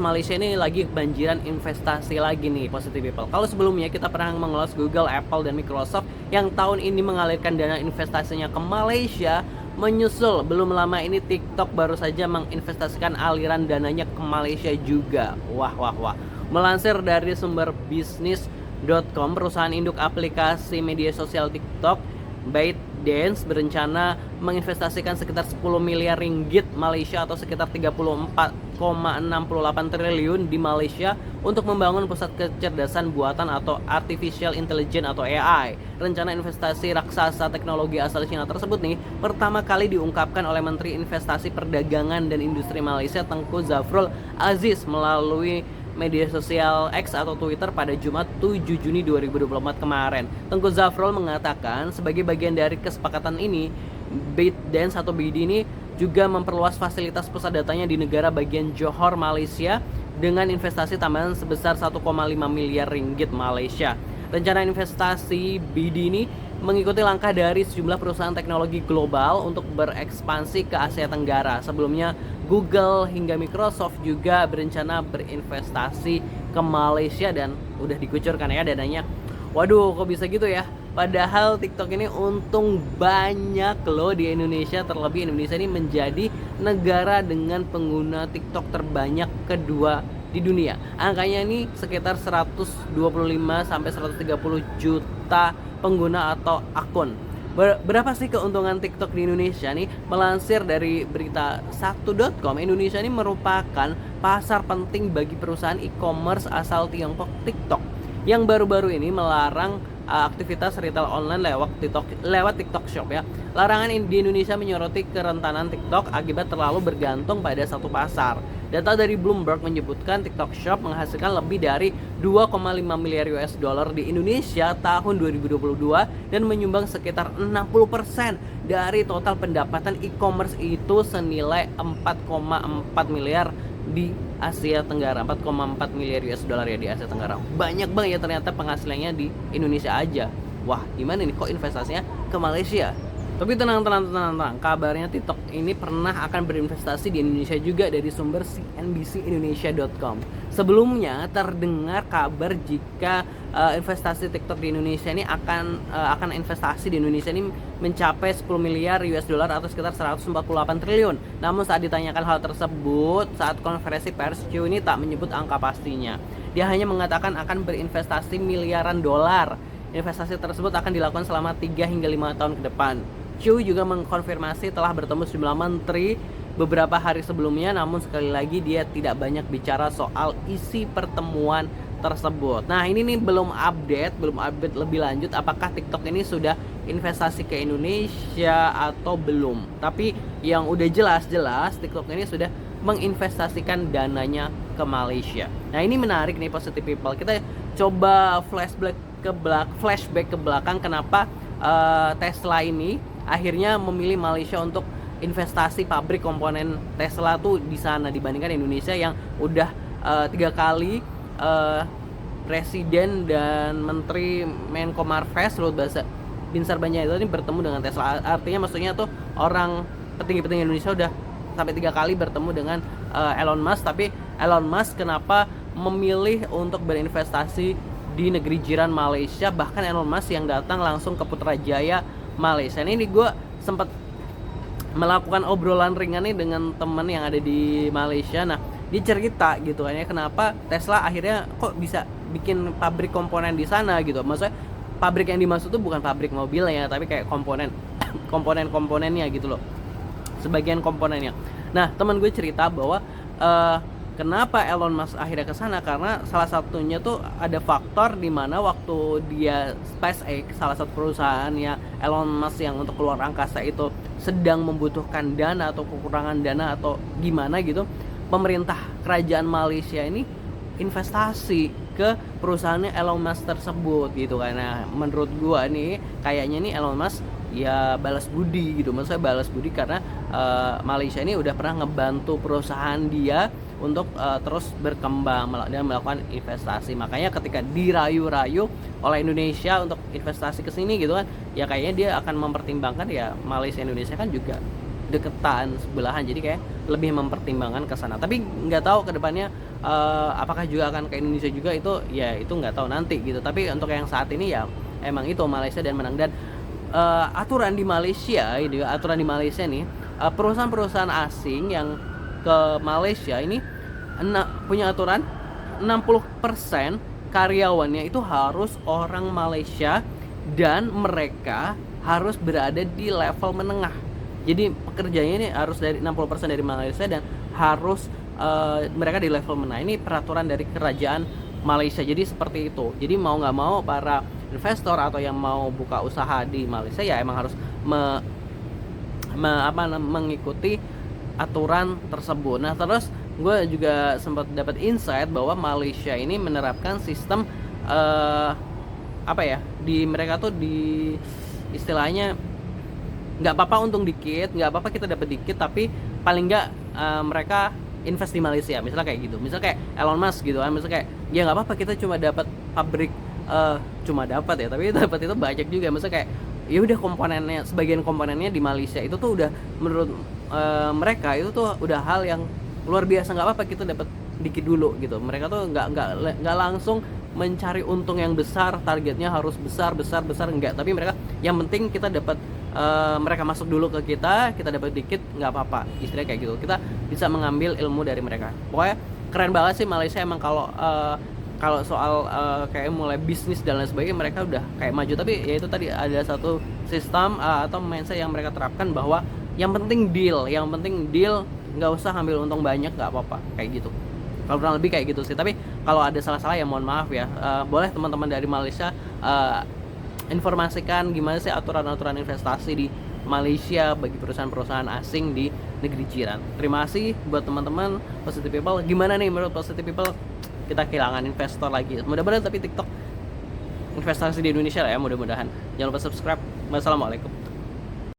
Malaysia ini lagi kebanjiran investasi lagi nih, Positive People. Kalau sebelumnya kita pernah mengulas Google, Apple, dan Microsoft yang tahun ini mengalirkan dana investasinya ke Malaysia, menyusul belum lama ini TikTok baru saja menginvestasikan aliran dananya ke Malaysia juga. Wah, wah, wah. Melansir dari sumber bisnis.com, perusahaan induk aplikasi media sosial TikTok, ByteDance berencana menginvestasikan sekitar 10 miliar ringgit Malaysia atau sekitar 34,68 triliun di Malaysia untuk membangun pusat kecerdasan buatan atau Artificial Intelligence atau AI. Rencana investasi raksasa teknologi asal China tersebut nih pertama kali diungkapkan oleh Menteri Investasi Perdagangan dan Industri Malaysia Tengku Zafrul Aziz melalui media sosial X atau Twitter pada Jumat 7 Juni 2024 kemarin. Tengku Zafrul mengatakan sebagai bagian dari kesepakatan ini, ByteDance atau ByD ini juga memperluas fasilitas pusat datanya di negara bagian Johor, Malaysia dengan investasi tambahan sebesar 1,5 miliar ringgit Malaysia. Rencana investasi ByD ini mengikuti langkah dari sejumlah perusahaan teknologi global untuk berekspansi ke Asia Tenggara. Sebelumnya, Google hingga Microsoft juga berencana berinvestasi ke Malaysia dan udah dikucurkan ya dananya. Waduh, kok bisa gitu ya? Padahal TikTok ini untung banyak loh di Indonesia. Terlebih Indonesia ini menjadi negara dengan pengguna TikTok terbanyak kedua di dunia. Angkanya ini sekitar 125 sampai 130 juta pengguna atau akun. Berapa sih keuntungan TikTok di Indonesia nih? Melansir dari berita 1.com, Indonesia ini merupakan pasar penting bagi perusahaan e-commerce asal Tiongkok TikTok yang baru-baru ini melarang aktivitas retail online lewat TikTok Shop ya. Larangan di Indonesia menyoroti kerentanan TikTok akibat terlalu bergantung pada satu pasar. Data dari Bloomberg menyebutkan TikTok Shop menghasilkan lebih dari 2,5 miliar US dollar di Indonesia tahun 2022 dan menyumbang sekitar 60% dari total pendapatan e-commerce itu senilai 4,4 miliar di Asia Tenggara. 4,4 miliar US dollar ya di Asia Tenggara. Banyak banget ya ternyata penghasilannya di Indonesia aja. Wah, gimana nih kok investasinya ke Malaysia? Tapi tenang. Kabarnya TikTok ini pernah akan berinvestasi di Indonesia juga dari sumber cnbcindonesia.com. Sebelumnya terdengar kabar jika investasi TikTok di Indonesia ini akan investasi di Indonesia ini mencapai 10 miliar US dollar atau sekitar 148 triliun. Namun saat ditanyakan hal tersebut saat konferensi pers, Chu ini tak menyebut angka pastinya. Dia hanya mengatakan akan berinvestasi miliaran dolar. Investasi tersebut akan dilakukan selama 3 hingga 5 tahun ke depan. Chu juga mengkonfirmasi telah bertemu sejumlah menteri beberapa hari sebelumnya, namun sekali lagi dia tidak banyak bicara soal isi pertemuan tersebut. Nah, ini nih belum update lebih lanjut apakah TikTok ini sudah investasi ke Indonesia atau belum. Tapi yang udah jelas TikTok ini sudah menginvestasikan dananya ke Malaysia. Nah, ini menarik nih Positive People. Kita coba flashback ke belakang kenapa Tesla ini akhirnya memilih Malaysia untuk investasi pabrik komponen Tesla tuh di sana dibandingkan Indonesia yang udah 3 kali Presiden dan Menteri Menko Marves Luhut Binsar Panjaitan ini bertemu dengan Tesla. Artinya maksudnya tuh orang petinggi-petinggi Indonesia udah sampai 3 kali bertemu dengan Elon Musk. Tapi Elon Musk kenapa memilih untuk berinvestasi di negeri jiran Malaysia? Bahkan Elon Musk yang datang langsung ke Putrajaya Malaysia. Ini gue sempat melakukan obrolan ringan nih dengan teman yang ada di Malaysia. Nah, dia cerita gitu kan ya kenapa Tesla akhirnya kok bisa bikin pabrik komponen di sana gitu. Maksudnya pabrik yang dimaksud tuh bukan pabrik mobilnya, tapi kayak komponennya gitu loh. Sebagian komponennya. Nah, teman gue cerita bahwa kenapa Elon Musk akhirnya ke sana karena salah satunya tuh ada faktor di mana waktu dia SpaceX, salah satu perusahaan ya Elon Musk yang untuk keluar angkasa itu sedang membutuhkan dana atau kekurangan dana atau gimana gitu, pemerintah kerajaan Malaysia ini investasi ke perusahaannya Elon Musk tersebut gitu. Karena menurut gua nih kayaknya nih Elon Musk ya balas budi gitu. Maksudnya balas budi karena Malaysia ini udah pernah ngebantu perusahaan dia untuk terus berkembang dan melakukan investasi. Makanya ketika dirayu-rayu oleh Indonesia untuk investasi ke sini gitu kan, ya kayaknya dia akan mempertimbangkan ya Malaysia Indonesia kan juga deketan sebelahan, jadi kayak lebih mempertimbangkan ke sana. Tapi nggak tahu kedepannya apakah juga akan ke Indonesia juga, itu ya itu nggak tahu nanti gitu. Tapi untuk yang saat ini ya emang itu Malaysia dan menang. Dan aturan di Malaysia nih, perusahaan-perusahaan asing yang ke Malaysia ini punya aturan 60% karyawannya itu harus orang Malaysia dan mereka harus berada di level menengah. Jadi pekerjanya ini harus dari 60% dari Malaysia dan harus mereka di level menengah. Ini peraturan dari kerajaan Malaysia. Jadi seperti itu. Jadi mau nggak mau para investor atau yang mau buka usaha di Malaysia ya emang harus mengikuti aturan tersebut. Nah terus gue juga sempat dapat insight bahwa Malaysia ini menerapkan sistem di mereka tuh di istilahnya nggak apa-apa untung dikit, nggak apa-apa kita dapat dikit, tapi paling nggak mereka invest di Malaysia, misalnya kayak gitu. Misalnya kayak Elon Musk gitu kan, misalnya kayak ya nggak apa-apa kita cuma dapat pabrik, cuma dapat ya, tapi dapat itu banyak juga. Misalnya kayak ya udah komponennya, sebagian komponennya di Malaysia itu tuh udah menurut mereka itu tuh udah hal yang luar biasa, nggak apa-apa kita dapat dikit dulu gitu. Mereka tuh nggak langsung mencari untung yang besar, targetnya harus besar enggak, tapi mereka yang penting kita dapat mereka masuk dulu ke kita dapat dikit nggak apa-apa, istilahnya kayak gitu. Kita bisa mengambil ilmu dari mereka. Pokoknya keren banget sih Malaysia emang kalau soal kayak mulai bisnis dan lain sebagainya, mereka udah kayak maju. Tapi ya itu tadi ada satu sistem atau mindset yang mereka terapkan bahwa yang penting deal, nggak usah ambil untung banyak, nggak apa-apa kayak gitu. Kalau kurang lebih kayak gitu sih. Tapi kalau ada salah-salah ya mohon maaf ya. Boleh teman-teman dari Malaysia informasikan gimana sih aturan-aturan investasi di Malaysia bagi perusahaan-perusahaan asing di negeri jiran. Terima kasih buat teman-teman Positive People. Gimana nih menurut Positive People? Kita kehilangan investor lagi. Mudah-mudahan tapi TikTok investasi di Indonesia lah ya, mudah-mudahan. Jangan lupa subscribe. Wassalamualaikum.